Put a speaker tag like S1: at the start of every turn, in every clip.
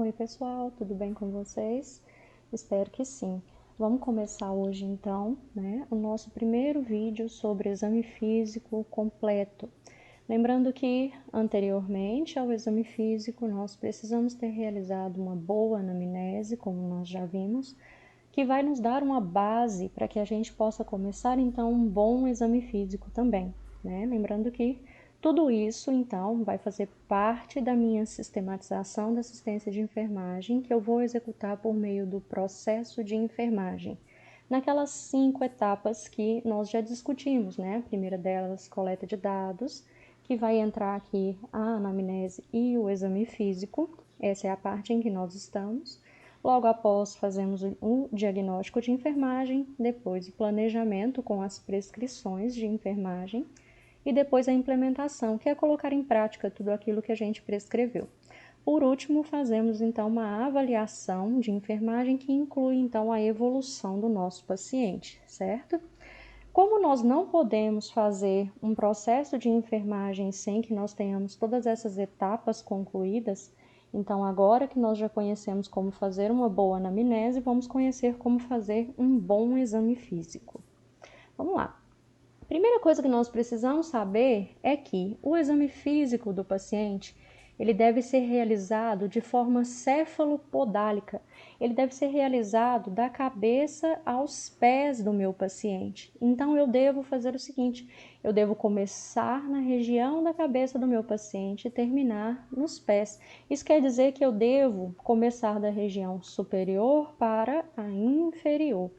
S1: Oi pessoal, tudo bem com vocês? Espero que sim. Vamos começar hoje então, o nosso primeiro vídeo sobre exame físico completo. Lembrando que anteriormente ao exame físico nós precisamos ter realizado uma boa anamnese, como nós já vimos, que vai nos dar uma base para que a gente possa começar então um bom exame físico também, Lembrando que tudo isso, então, vai fazer parte da minha sistematização da assistência de enfermagem, que eu vou executar por meio do processo de enfermagem. Naquelas 5 etapas que nós já discutimos, A primeira delas, coleta de dados, que vai entrar aqui a anamnese e o exame físico. Essa é a parte em que nós estamos. Logo após, fazemos o diagnóstico de enfermagem, depois o planejamento com as prescrições de enfermagem, e depois a implementação, que é colocar em prática tudo aquilo que a gente prescreveu. Por último, fazemos então uma avaliação de enfermagem que inclui então a evolução do nosso paciente, certo? Como nós não podemos fazer um processo de enfermagem sem que nós tenhamos todas essas etapas concluídas, então agora que nós já conhecemos como fazer uma boa anamnese, vamos conhecer como fazer um bom exame físico. Vamos lá. A primeira coisa que nós precisamos saber é que o exame físico do paciente, ele deve ser realizado de forma cefalopodálica. Ele deve ser realizado da cabeça aos pés do meu paciente. Então, eu devo fazer o seguinte, eu devo começar na região da cabeça do meu paciente e terminar nos pés. Isso quer dizer que eu devo começar da região superior para a inferior.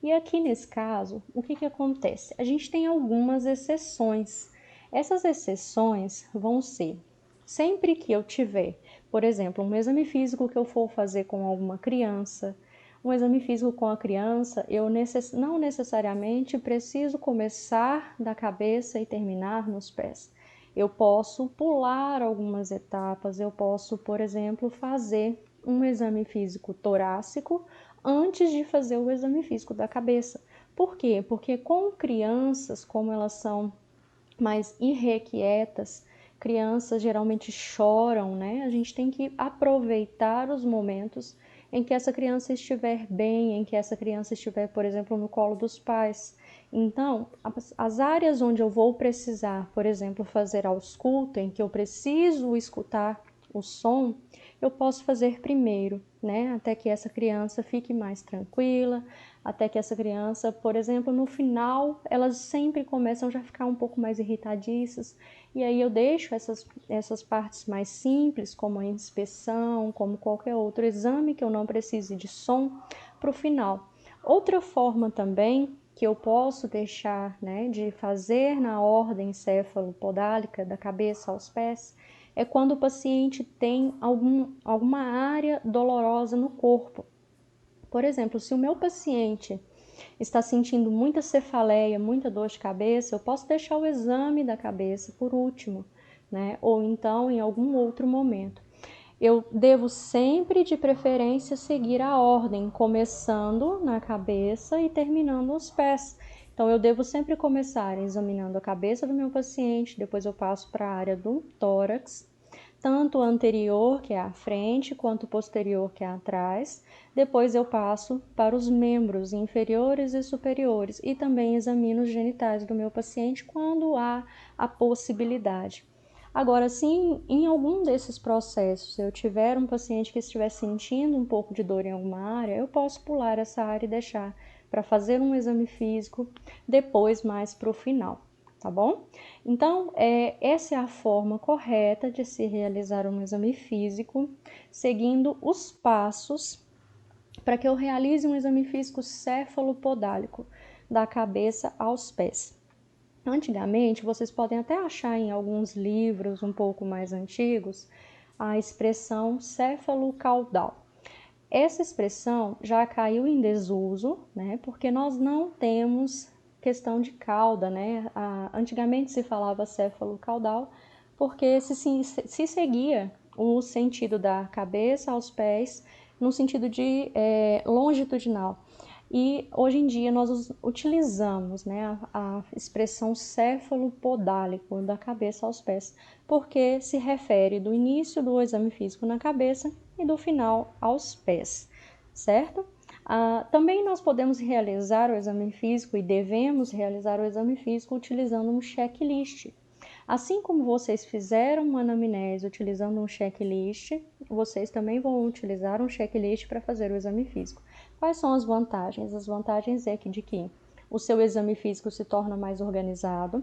S1: E aqui nesse caso, o que acontece? A gente tem algumas exceções. Essas exceções vão ser, sempre que eu tiver, por exemplo, um exame físico que eu for fazer com alguma criança, um exame físico com a criança, eu não necessariamente preciso começar da cabeça e terminar nos pés. Eu posso pular algumas etapas, eu posso, por exemplo, fazer um exame físico torácico antes de fazer o exame físico da cabeça. Por quê? Porque com crianças, como elas são mais irrequietas, crianças geralmente choram, A gente tem que aproveitar os momentos em que essa criança estiver bem, em que essa criança estiver, por exemplo, no colo dos pais. Então, as áreas onde eu vou precisar, por exemplo, fazer ausculta, em que eu preciso escutar o som, eu posso fazer primeiro, Até que essa criança fique mais tranquila, até que essa criança, por exemplo, no final, elas sempre começam já a ficar um pouco mais irritadiças, e aí eu deixo essas partes mais simples, como a inspeção, como qualquer outro exame que eu não precise de som, para o final. Outra forma também que eu posso deixar, de fazer na ordem cefalopodálica, da cabeça aos pés, é quando o paciente tem alguma área dolorosa no corpo. Por exemplo, se o meu paciente está sentindo muita cefaleia, muita dor de cabeça, eu posso deixar o exame da cabeça por último, Ou então em algum outro momento. Eu devo sempre, de preferência, seguir a ordem, começando na cabeça e terminando os pés. Então, eu devo sempre começar examinando a cabeça do meu paciente, depois eu passo para a área do tórax, tanto o anterior, que é a frente, quanto o posterior, que é atrás. Depois eu passo para os membros inferiores e superiores e também examino os genitais do meu paciente quando há a possibilidade. Agora, se em algum desses processos eu tiver um paciente que estiver sentindo um pouco de dor em alguma área, eu posso pular essa área e deixar para fazer um exame físico depois mais para o final, tá bom? Então, essa é a forma correta de se realizar um exame físico, seguindo os passos para que eu realize um exame físico cefalopodálico, da cabeça aos pés. Antigamente, vocês podem até achar em alguns livros um pouco mais antigos a expressão céfalo-caudal. Essa expressão já caiu em desuso, Porque nós não temos questão de cauda, Antigamente se falava céfalo-caudal porque se seguia o sentido da cabeça aos pés no sentido de longitudinal. E hoje em dia nós utilizamos, né, a expressão céfalo-podálico, da cabeça aos pés, porque se refere do início do exame físico na cabeça e do final aos pés, certo? Também nós podemos realizar o exame físico e devemos realizar o exame físico utilizando um checklist. Assim como vocês fizeram uma anamnese utilizando um checklist, vocês também vão utilizar um checklist para fazer o exame físico. Quais são as vantagens? As vantagens é de que o seu exame físico se torna mais organizado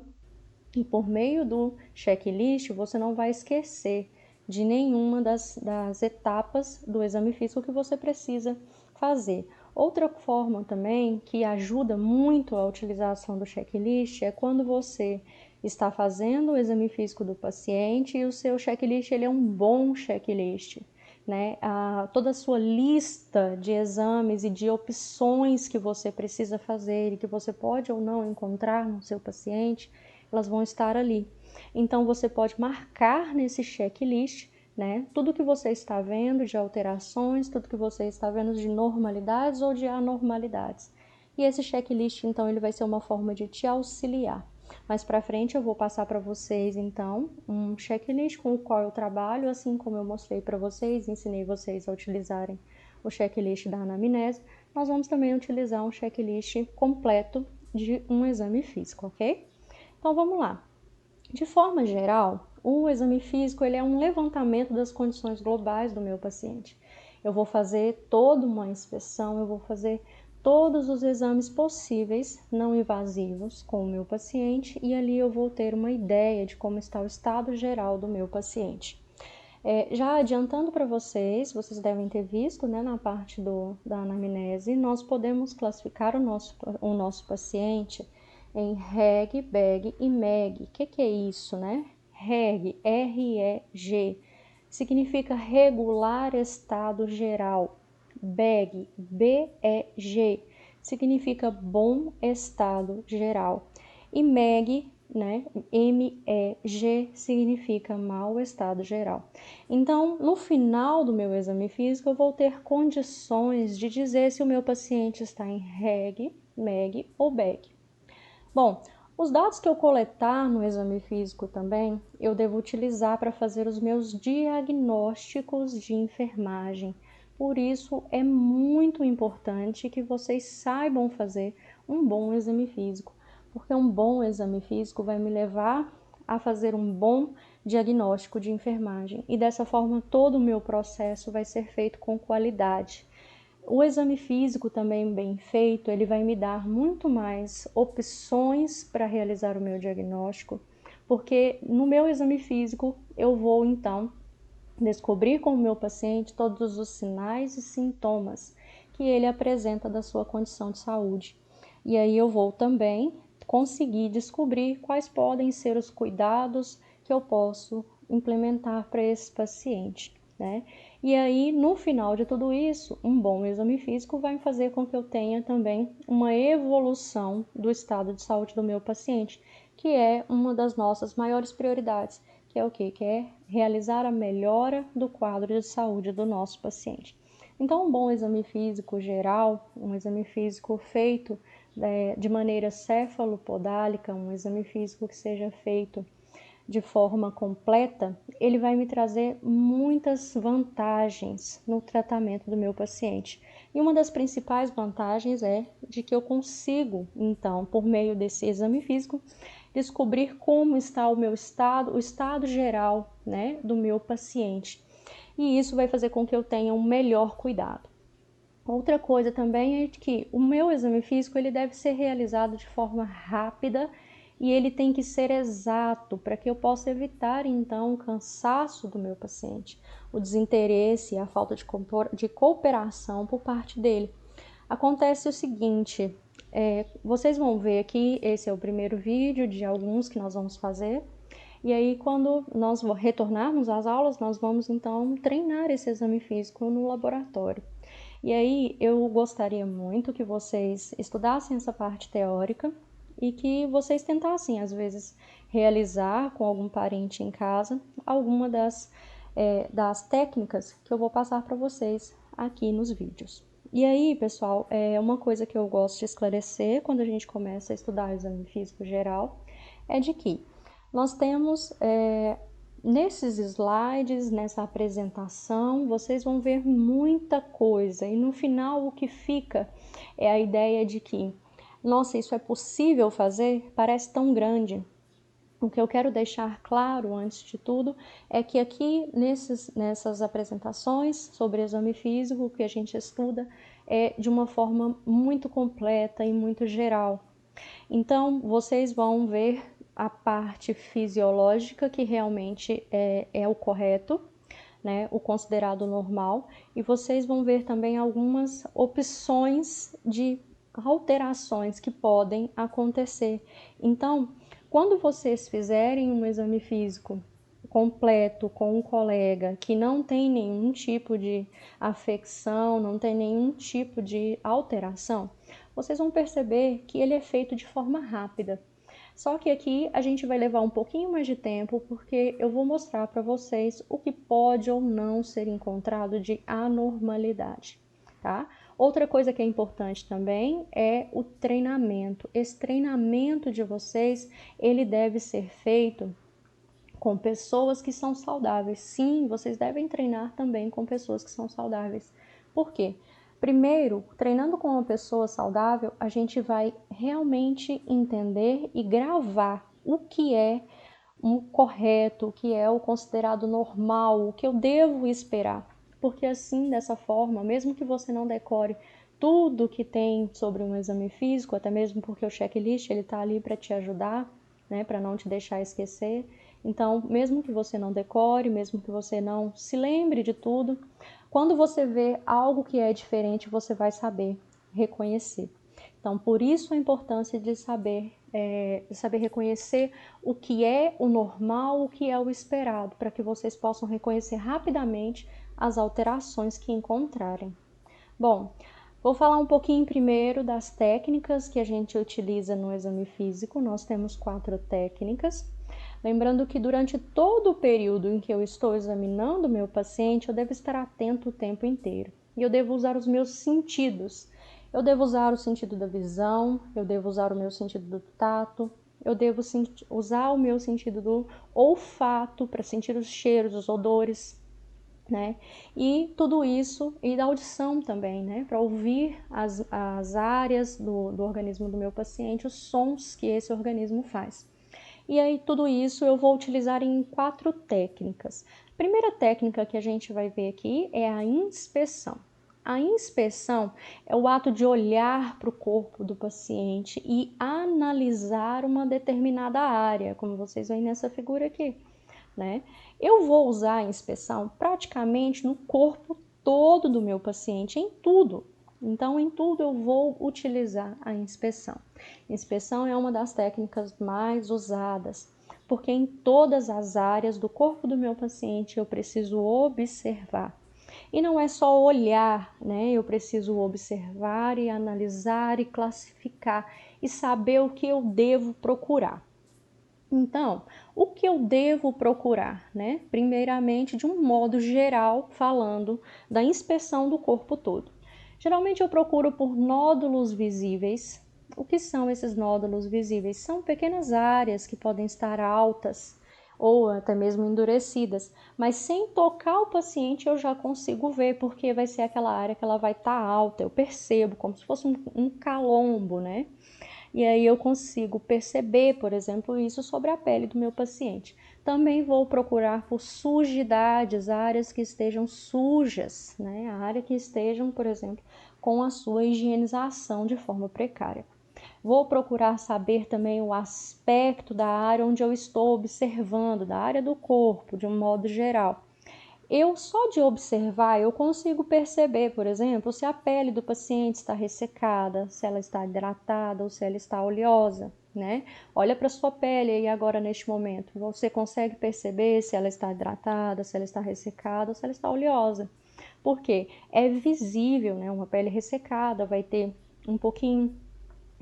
S1: e por meio do checklist você não vai esquecer de nenhuma das etapas do exame físico que você precisa fazer. Outra forma também que ajuda muito a utilização do checklist é quando você está fazendo o exame físico do paciente e o seu checklist ele é um bom checklist, né? Toda a sua lista de exames e de opções que você precisa fazer e que você pode ou não encontrar no seu paciente, elas vão estar ali. Então você pode marcar nesse checklist, né, tudo que você está vendo de alterações, tudo que você está vendo de normalidades ou de anormalidades. E esse checklist, então, ele vai ser uma forma de te auxiliar. Mais para frente eu vou passar para vocês, então, um checklist com o qual eu trabalho, assim como eu mostrei para vocês, ensinei vocês a utilizarem o checklist da anamnese. Nós vamos também utilizar um checklist completo de um exame físico, ok? Então vamos lá. De forma geral, o exame físico ele é um levantamento das condições globais do meu paciente. Eu vou fazer toda uma inspeção, eu vou fazer todos os exames possíveis não invasivos com o meu paciente e ali eu vou ter uma ideia de como está o estado geral do meu paciente. Já adiantando para vocês, vocês devem ter visto, né, na parte da anamnese, nós podemos classificar o nosso paciente em REG, BEG e MEG. O que é isso, né? REG, R-E-G, significa regular estado geral. BEG, B-E-G, significa bom estado geral. E MEG, né? M-E-G, significa mau estado geral. Então, no final do meu exame físico, eu vou ter condições de dizer se o meu paciente está em REG, MEG ou BEG. Bom, os dados que eu coletar no exame físico também, eu devo utilizar para fazer os meus diagnósticos de enfermagem. Por isso, é muito importante que vocês saibam fazer um bom exame físico, porque um bom exame físico vai me levar a fazer um bom diagnóstico de enfermagem e dessa forma todo o meu processo vai ser feito com qualidade. O exame físico também bem feito, ele vai me dar muito mais opções para realizar o meu diagnóstico, porque no meu exame físico eu vou então descobrir com o meu paciente todos os sinais e sintomas que ele apresenta da sua condição de saúde. E aí eu vou também conseguir descobrir quais podem ser os cuidados que eu posso implementar para esse paciente, né? E aí, no final de tudo isso, um bom exame físico vai fazer com que eu tenha também uma evolução do estado de saúde do meu paciente, que é uma das nossas maiores prioridades, que é o quê? Que é realizar a melhora do quadro de saúde do nosso paciente. Então, um bom exame físico geral, um exame físico feito de maneira cefalopodálica, um exame físico que seja feito de forma completa, ele vai me trazer muitas vantagens no tratamento do meu paciente. E uma das principais vantagens é de que eu consigo, então, por meio desse exame físico, descobrir como está o meu estado, o estado geral, né, do meu paciente. E isso vai fazer com que eu tenha um melhor cuidado. Outra coisa também é que o meu exame físico ele deve ser realizado de forma rápida e ele tem que ser exato para que eu possa evitar então o cansaço do meu paciente, o desinteresse e a falta de cooperação por parte dele. Acontece o seguinte, vocês vão ver aqui, esse é o primeiro vídeo de alguns que nós vamos fazer, e aí quando nós retornarmos às aulas, nós vamos então treinar esse exame físico no laboratório. E aí eu gostaria muito que vocês estudassem essa parte teórica e que vocês tentassem, às vezes, realizar com algum parente em casa alguma das técnicas que eu vou passar para vocês aqui nos vídeos, E aí, pessoal, uma coisa que eu gosto de esclarecer quando a gente começa a estudar o exame físico geral é de que nós temos, nesses slides, nessa apresentação, vocês vão ver muita coisa e no final o que fica é a ideia de que, nossa, isso é possível fazer? Parece tão grande. O que eu quero deixar claro, antes de tudo, é que aqui nessas apresentações sobre exame físico, o que a gente estuda é de uma forma muito completa e muito geral. Então, vocês vão ver a parte fisiológica, que realmente é o correto, né, o considerado normal, e vocês vão ver também algumas opções de alterações que podem acontecer. Então, quando vocês fizerem um exame físico completo com um colega que não tem nenhum tipo de afecção, não tem nenhum tipo de alteração, vocês vão perceber que ele é feito de forma rápida. Só que aqui a gente vai levar um pouquinho mais de tempo, porque eu vou mostrar para vocês o que pode ou não ser encontrado de anormalidade, tá? Outra coisa que é importante também é o treinamento. Esse treinamento de vocês, ele deve ser feito com pessoas que são saudáveis. Sim, vocês devem treinar também com pessoas que são saudáveis. Por quê? Primeiro, treinando com uma pessoa saudável, a gente vai realmente entender e gravar o que é o correto, o que é o considerado normal, o que eu devo esperar. Porque assim, dessa forma, mesmo que você não decore tudo que tem sobre um exame físico, até mesmo porque o checklist ele está ali para te ajudar, né, para não te deixar esquecer. Então, mesmo que você não decore, mesmo que você não se lembre de tudo, quando você vê algo que é diferente, você vai saber reconhecer. Então, por isso a importância de saber reconhecer o que é o normal, o que é o esperado, para que vocês possam reconhecer rapidamente as alterações que encontrarem. Bom, vou falar um pouquinho primeiro das técnicas que a gente utiliza no exame físico. Nós temos 4 técnicas. Lembrando que durante todo o período em que eu estou examinando o meu paciente, eu devo estar atento o tempo inteiro. E eu devo usar os meus sentidos. Eu devo usar o sentido da visão, eu devo usar o meu sentido do tato, eu devo usar o meu sentido do olfato para sentir os cheiros, os odores, né? E tudo isso, e da audição também, né? Para ouvir as áreas do organismo do meu paciente, os sons que esse organismo faz. E aí, tudo isso eu vou utilizar em 4 técnicas. A primeira técnica que a gente vai ver aqui é a inspeção. A inspeção é o ato de olhar para o corpo do paciente e analisar uma determinada área, como vocês veem nessa figura aqui, né? Eu vou usar a inspeção praticamente no corpo todo do meu paciente, em tudo. Então, em tudo eu vou utilizar a inspeção. Inspeção é uma das técnicas mais usadas, porque em todas as áreas do corpo do meu paciente eu preciso observar. E não é só olhar, né? Eu preciso observar e analisar e classificar e saber o que eu devo procurar. Então, o que eu devo procurar, né? Primeiramente, de um modo geral, falando da inspeção do corpo todo. Geralmente eu procuro por nódulos visíveis. O que são esses nódulos visíveis? São pequenas áreas que podem estar altas ou até mesmo endurecidas, mas sem tocar o paciente eu já consigo ver, porque vai ser aquela área que ela vai estar alta, eu percebo, como se fosse um calombo, né? E aí eu consigo perceber, por exemplo, isso sobre a pele do meu paciente. Também vou procurar por sujidades, áreas que estejam sujas, né? A área que estejam, por exemplo, com a sua higienização de forma precária. Vou procurar saber também o aspecto da área onde eu estou observando, da área do corpo, de um modo geral. Eu só de observar, eu consigo perceber, por exemplo, se a pele do paciente está ressecada, se ela está hidratada ou se ela está oleosa, né? Olha para sua pele aí agora neste momento. Você consegue perceber se ela está hidratada, se ela está ressecada ou se ela está oleosa. Por quê? É visível, né? Uma pele ressecada vai ter um pouquinho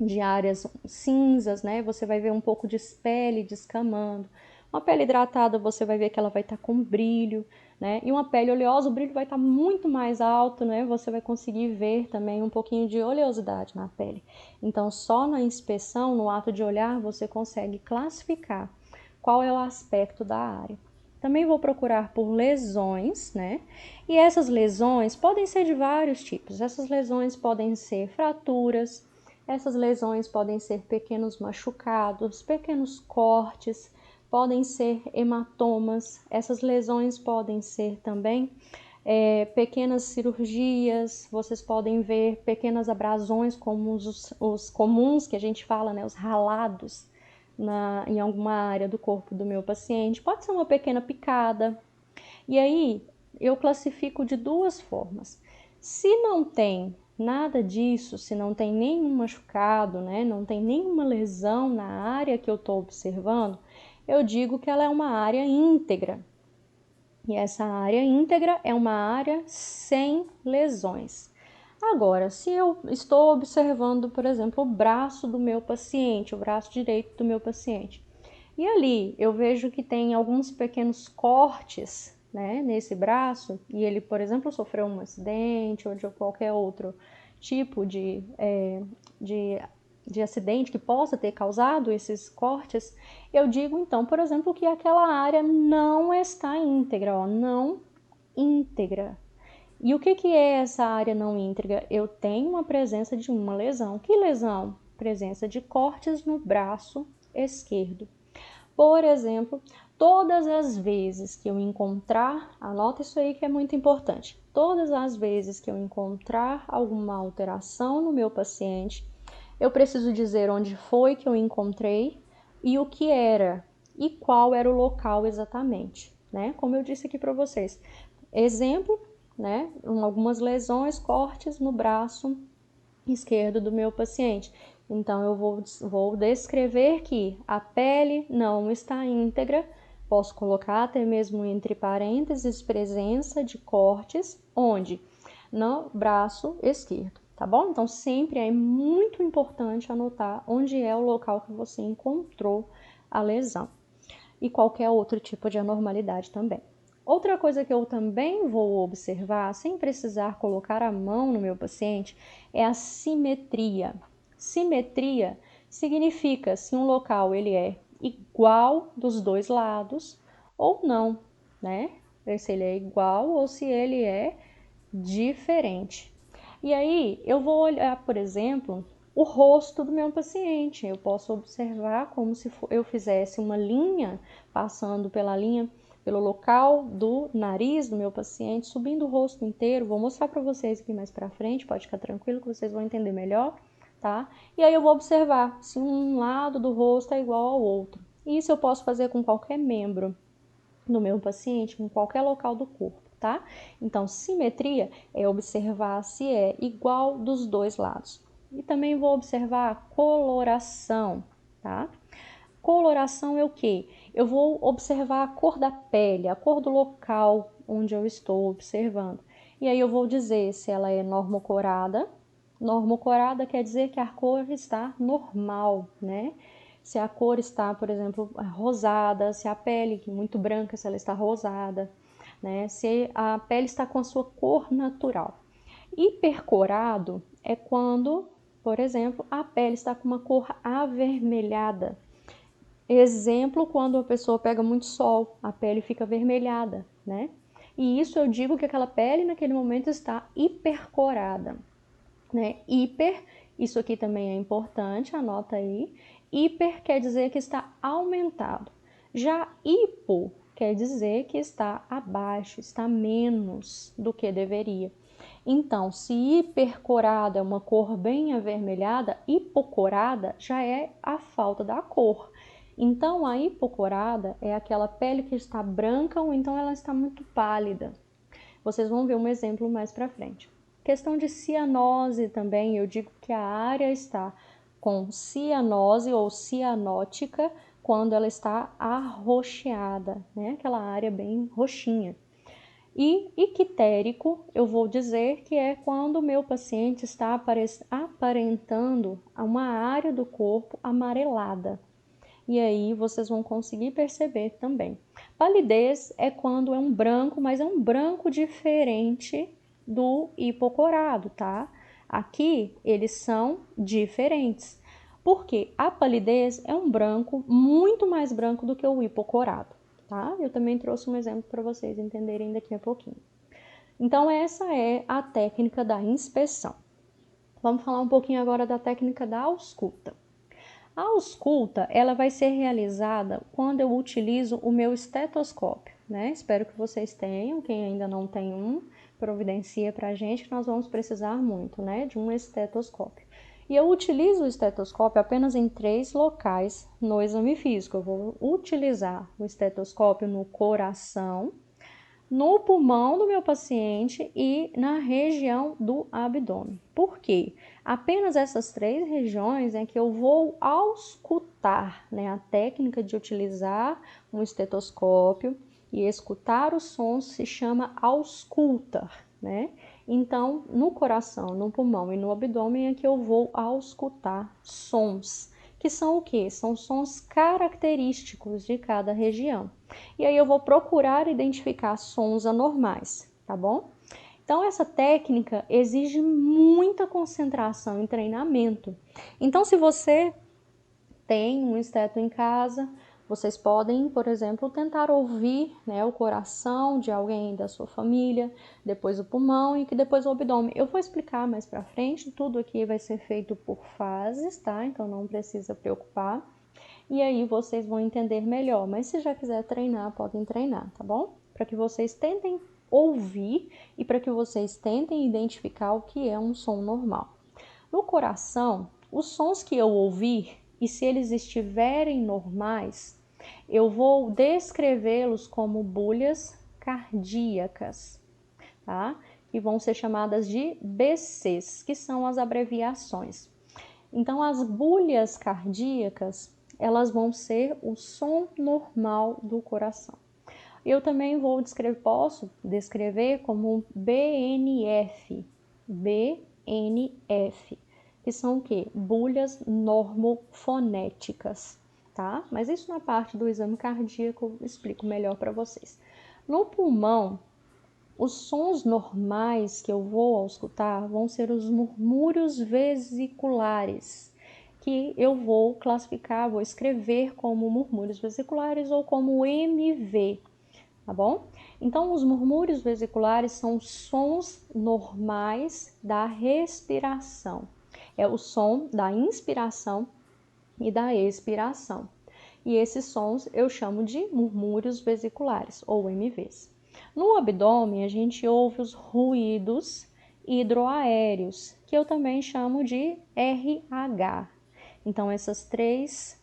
S1: de áreas cinzas, né? Você vai ver um pouco de pele descamando. Uma pele hidratada, você vai ver que ela vai estar com brilho, né? E uma pele oleosa, o brilho vai estar muito mais alto, né? Você vai conseguir ver também um pouquinho de oleosidade na pele. Então, só na inspeção, no ato de olhar, você consegue classificar qual é o aspecto da área. Também vou procurar por lesões, né? E essas lesões podem ser de vários tipos. Essas lesões podem ser fraturas, essas lesões podem ser pequenos machucados, pequenos cortes, podem ser hematomas. Essas lesões podem ser também pequenas cirurgias. Vocês podem ver pequenas abrasões, como os comuns que a gente fala, né? Os ralados em alguma área do corpo do meu paciente. Pode ser uma pequena picada. E aí, eu classifico de duas formas. Se não tem nada disso, se não tem nenhum machucado, né, não tem nenhuma lesão na área que eu estou observando, eu digo que ela é uma área íntegra. E essa área íntegra é uma área sem lesões. Agora, se eu estou observando, por exemplo, o braço do meu paciente, o braço direito do meu paciente, e ali eu vejo que tem alguns pequenos cortes, né, nesse braço, e ele, por exemplo, sofreu um acidente ou de qualquer outro tipo de acidente que possa ter causado esses cortes, eu digo então, por exemplo, que aquela área não está íntegra, ó, não íntegra. E o que é essa área não íntegra? Eu tenho uma presença de uma lesão. Que lesão? Presença de cortes no braço esquerdo. Por exemplo, todas as vezes que eu encontrar, anota isso aí que é muito importante, todas as vezes que eu encontrar alguma alteração no meu paciente, eu preciso dizer onde foi que eu encontrei e o que era e qual era o local exatamente, né? Como eu disse aqui para vocês. Exemplo, né? Algumas lesões, cortes no braço esquerdo do meu paciente. Então, eu vou descrever que a pele não está íntegra, posso colocar até mesmo entre parênteses presença de cortes, onde? No braço esquerdo, tá bom? Então, sempre é muito importante anotar onde é o local que você encontrou a lesão e qualquer outro tipo de anormalidade também. Outra coisa que eu também vou observar, sem precisar colocar a mão no meu paciente, é a simetria. Simetria significa se um local ele é igual dos dois lados ou não, né? Se ele é igual ou se ele é diferente. E aí eu vou olhar, por exemplo, o rosto do meu paciente. Eu posso observar como se eu fizesse uma linha, passando pelo local do nariz do meu paciente, subindo o rosto inteiro. Vou mostrar para vocês aqui mais para frente, pode ficar tranquilo que vocês vão entender melhor, tá? E aí eu vou observar se um lado do rosto é igual ao outro. Isso eu posso fazer com qualquer membro do meu paciente, com qualquer local do corpo, tá? Então, simetria é observar se é igual dos dois lados. E também vou observar a coloração, tá? Coloração é o quê? Eu vou observar a cor da pele, a cor do local onde eu estou observando. E aí eu vou dizer se ela é normocorada. Normocorada quer dizer que a cor está normal, né? Se a cor está, por exemplo, rosada, se a pele é muito branca, se ela está rosada, né? Se a pele está com a sua cor natural. Hipercorado é quando, por exemplo, a pele está com uma cor avermelhada. Exemplo, quando a pessoa pega muito sol, a pele fica avermelhada, né? E isso eu digo que aquela pele naquele momento está hipercorada, né? Hiper, isso aqui também é importante, anota aí. Hiper quer dizer que está aumentado. Já hipo quer dizer que está abaixo, está menos do que deveria. Então, se hipercorada é uma cor bem avermelhada, hipocorada já é a falta da cor. Então, a hipocorada é aquela pele que está branca ou então ela está muito pálida. Vocês vão ver um exemplo mais para frente. Questão de cianose também, eu digo que a área está com cianose ou cianótica quando ela está arroxeada, né? Aquela área bem roxinha. E ictérico, eu vou dizer que é quando o meu paciente está aparentando uma área do corpo amarelada. E aí vocês vão conseguir perceber também. Palidez é quando é um branco, mas é um branco diferente do hipocorado, tá? Aqui eles são diferentes. Porque a palidez é um branco muito mais branco do que o hipocorado, tá? Eu também trouxe um exemplo para vocês entenderem daqui a pouquinho. Então, essa é a técnica da inspeção. Vamos falar um pouquinho agora da técnica da ausculta. A ausculta, ela vai ser realizada quando eu utilizo o meu estetoscópio, né? Espero que vocês tenham, quem ainda não tem um, providencia pra gente, que nós vamos precisar muito, né, de um estetoscópio. E eu utilizo o estetoscópio apenas em 3 locais no exame físico. Eu vou utilizar o estetoscópio no coração, no pulmão do meu paciente e na região do abdômen. Por quê? Apenas essas 3 regiões é que eu vou auscultar, né? A técnica de utilizar um estetoscópio e escutar os sons se chama ausculta, né? Então, no coração, no pulmão e no abdômen é que eu vou auscultar sons, que são o quê? São sons característicos de cada região. E aí eu vou procurar identificar sons anormais, tá bom? Então, essa técnica exige muita concentração e treinamento. Então, se você tem um esteto em casa, vocês podem, por exemplo, tentar ouvir, né, o coração de alguém da sua família, depois o pulmão e que depois o abdômen. Eu vou explicar mais pra frente, tudo aqui vai ser feito por fases, tá? Então não precisa preocupar. E aí vocês vão entender melhor, mas se já quiser treinar, podem treinar, tá bom? Para que vocês tentem ouvir e para que vocês tentem identificar o que é um som normal. No coração, os sons que eu ouvir, e se eles estiverem normais, eu vou descrevê-los como bolhas cardíacas, tá? Que vão ser chamadas de BCs, que são as abreviações. Então, as bolhas cardíacas, elas vão ser o som normal do coração. Eu também posso descrever como BNF, que são o quê? Bolhas normofonéticas, tá? Mas isso na parte do exame cardíaco eu explico melhor para vocês. No pulmão, os sons normais que eu vou escutar vão ser os murmúrios vesiculares, que eu vou classificar, vou escrever como murmúrios vesiculares ou como MV, tá bom? Então, os murmúrios vesiculares são sons normais da respiração. É o som da inspiração e da expiração. E esses sons eu chamo de murmúrios vesiculares, ou MVs. No abdômen, a gente ouve os ruídos hidroaéreos, que eu também chamo de RH. Então, essas três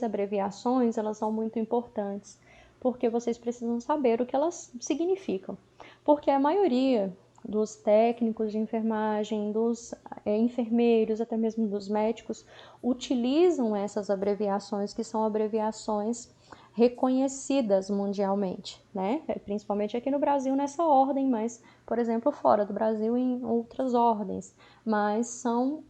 S1: abreviações, elas são muito importantes, porque vocês precisam saber o que elas significam. Porque a maioria dos técnicos de enfermagem, dos enfermeiros, até mesmo dos médicos, utilizam essas abreviações, que são abreviações reconhecidas mundialmente, né? Principalmente aqui no Brasil nessa ordem, mas, por exemplo, fora do Brasil em outras ordens, mas são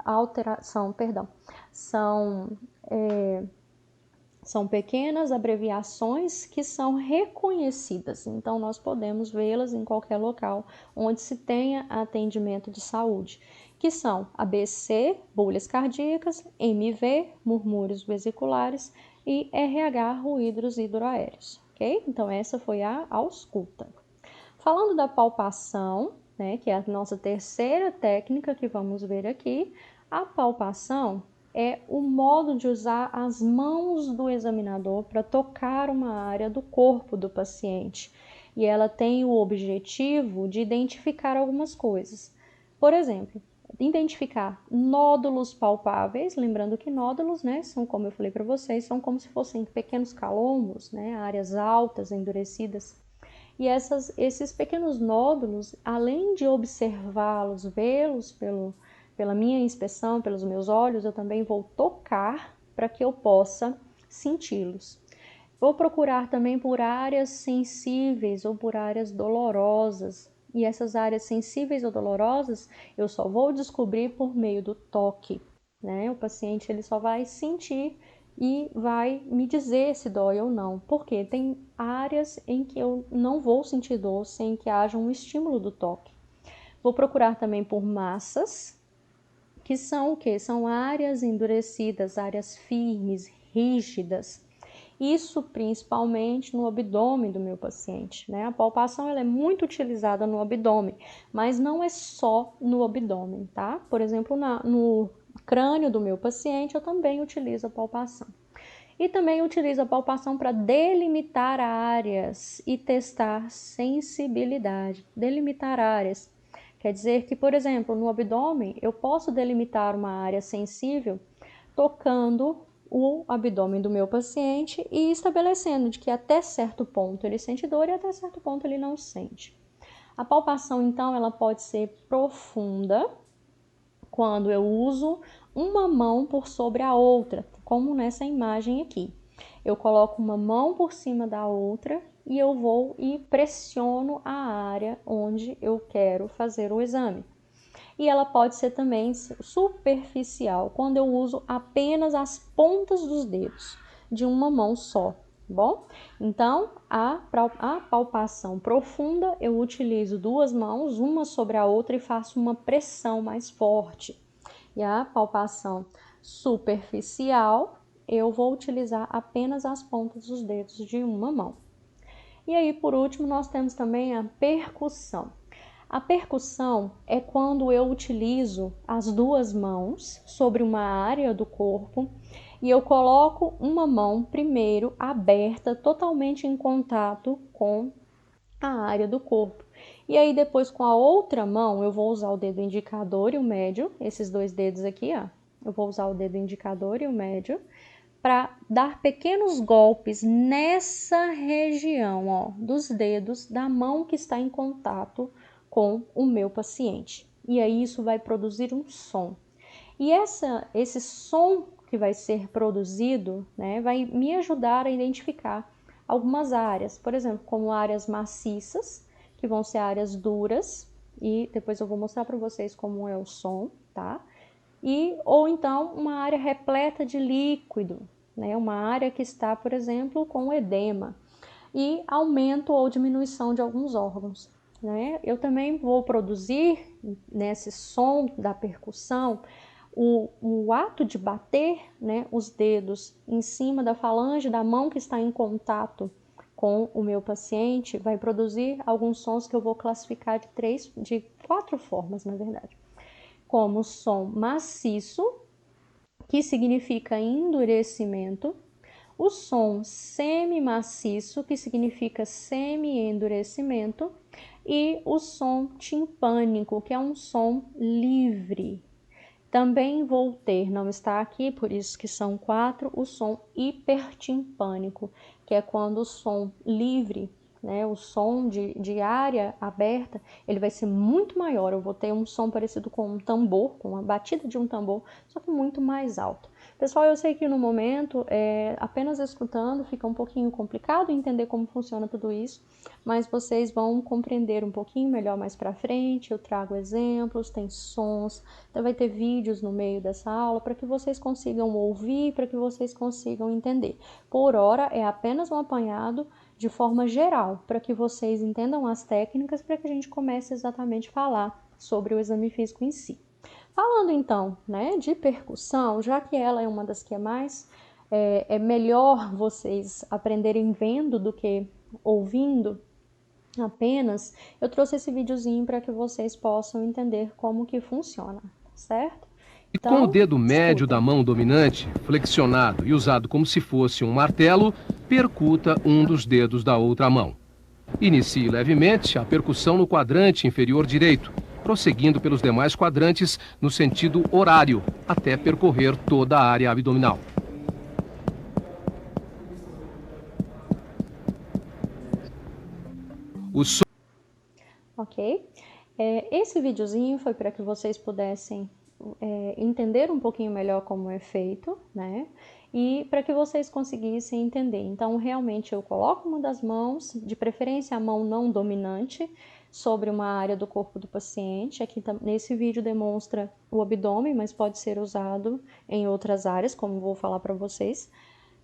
S1: pequenas abreviações que são reconhecidas, então nós podemos vê-las em qualquer local onde se tenha atendimento de saúde, que são ABC, bolhas cardíacas, MV, murmúrios vesiculares e RH, ruídos hidroaéreos, ok? Então essa foi a ausculta. Falando da palpação, né, que é a nossa terceira técnica que vamos ver aqui, a palpação é o modo de usar as mãos do examinador para tocar uma área do corpo do paciente. E ela tem o objetivo de identificar algumas coisas. Por exemplo, identificar nódulos palpáveis, lembrando que nódulos, né, são, como eu falei para vocês, são como se fossem pequenos calombos, né, áreas altas, endurecidas. E esses pequenos nódulos, além de observá-los, vê-los pela minha inspeção, pelos meus olhos, eu também vou tocar para que eu possa senti-los. Vou procurar também por áreas sensíveis ou por áreas dolorosas. E essas áreas sensíveis ou dolorosas eu só vou descobrir por meio do toque, né? O paciente ele só vai sentir e vai me dizer se dói ou não. Porque tem áreas em que eu não vou sentir dor sem que haja um estímulo do toque. Vou procurar também por massas, que são o quê? São áreas endurecidas, áreas firmes, rígidas. Isso principalmente no abdômen do meu paciente, né? A palpação ela é muito utilizada no abdômen, mas não é só no abdômen, tá? Por exemplo, no crânio do meu paciente eu também utilizo a palpação. E também utilizo a palpação para delimitar áreas e testar sensibilidade. Delimitar áreas. Quer dizer que, por exemplo, no abdômen eu posso delimitar uma área sensível tocando o abdômen do meu paciente e estabelecendo de que até certo ponto ele sente dor e até certo ponto ele não sente. A palpação, então, ela pode ser profunda quando eu uso uma mão por sobre a outra, como nessa imagem aqui. Eu coloco uma mão por cima da outra e eu vou e pressiono a área onde eu quero fazer o exame. E ela pode ser também superficial, quando eu uso apenas as pontas dos dedos de uma mão só, bom? Então, a palpação profunda, eu utilizo duas mãos, uma sobre a outra e faço uma pressão mais forte. E a palpação superficial, eu vou utilizar apenas as pontas dos dedos de uma mão. E aí, por último, nós temos também a percussão. A percussão é quando eu utilizo as duas mãos sobre uma área do corpo e eu coloco uma mão primeiro aberta, totalmente em contato com a área do corpo. E aí depois com a outra mão eu vou usar o dedo indicador e o médio, esses dois dedos aqui, ó. Eu vou usar o dedo indicador e o médio para dar pequenos golpes nessa região, ó, dos dedos da mão que está em contato com o meu paciente. E aí isso vai produzir um som. E esse som que vai ser produzido, né, vai me ajudar a identificar algumas áreas, por exemplo, como áreas maciças, que vão ser áreas duras, e depois eu vou mostrar para vocês como é o som, tá? Ou então uma área repleta de líquido, né? Uma área que está, por exemplo, com edema, e aumento ou diminuição de alguns órgãos, né? Eu também vou produzir nesse som da percussão o ato de bater, né, os dedos em cima da falange da mão que está em contato com o meu paciente, vai produzir alguns sons que eu vou classificar de 4 formas, na verdade. Como som maciço, que significa endurecimento, o som semi-maciço, que significa semi-endurecimento, e o som timpânico, que é um som livre. Também vou ter, não está aqui, por isso que são 4, o som hipertimpânico, que é quando o som livre, né, o som de área aberta, ele vai ser muito maior. Eu vou ter um som parecido com um tambor, com a batida de um tambor, só que muito mais alto. Pessoal, eu sei que no momento, apenas escutando, fica um pouquinho complicado entender como funciona tudo isso, mas vocês vão compreender um pouquinho melhor mais pra frente. Eu trago exemplos, tem sons, então vai ter vídeos no meio dessa aula para que vocês consigam ouvir, para que vocês consigam entender. Por hora, é apenas um apanhado de forma geral, para que vocês entendam as técnicas, para que a gente comece exatamente a falar sobre o exame físico em si. Falando então, né, de percussão, já que ela é uma das que é melhor vocês aprenderem vendo do que ouvindo apenas, eu trouxe esse videozinho para que vocês possam entender como que funciona, certo?
S2: E com o dedo médio
S1: escutem.
S2: da mão dominante flexionado e usado como se fosse um martelo, percuta um dos dedos da outra mão. Inicie levemente a percussão no quadrante inferior direito, prosseguindo pelos demais quadrantes no sentido horário, até percorrer toda a área abdominal.
S1: Ok? Esse videozinho foi para que vocês pudessem entender um pouquinho melhor como é feito, né? E para que vocês conseguissem entender. Então, realmente, eu coloco uma das mãos, de preferência a mão não dominante, sobre uma área do corpo do paciente. Aqui nesse vídeo demonstra o abdômen, mas pode ser usado em outras áreas, como vou falar para vocês.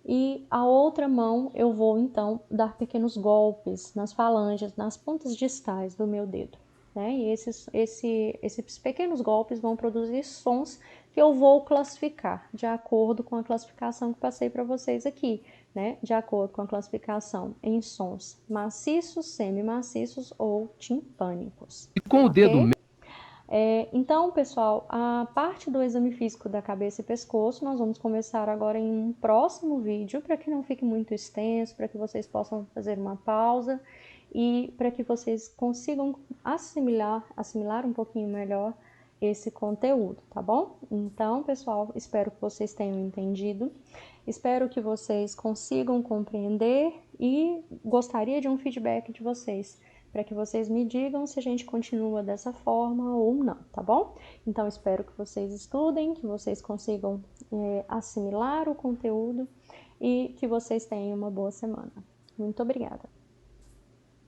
S1: e a outra mão eu vou então dar pequenos golpes nas falanges, nas pontas distais do meu dedo, né? E esses pequenos golpes vão produzir sons que eu vou classificar de acordo com a classificação que passei para vocês aqui, né? De acordo com a classificação em sons maciços, semi-maciços ou timpânicos.
S2: E com o dedo
S1: Então, pessoal, a parte do exame físico da cabeça e pescoço nós vamos começar agora em um próximo vídeo, para que não fique muito extenso, para que vocês possam fazer uma pausa e para que vocês consigam assimilar um pouquinho melhor esse conteúdo, tá bom? Então, pessoal, espero que vocês tenham entendido, espero que vocês consigam compreender e gostaria de um feedback de vocês, para que vocês me digam se a gente continua dessa forma ou não, tá bom? Então, espero que vocês estudem, que vocês consigam assimilar o conteúdo e que vocês tenham uma boa semana. Muito obrigada!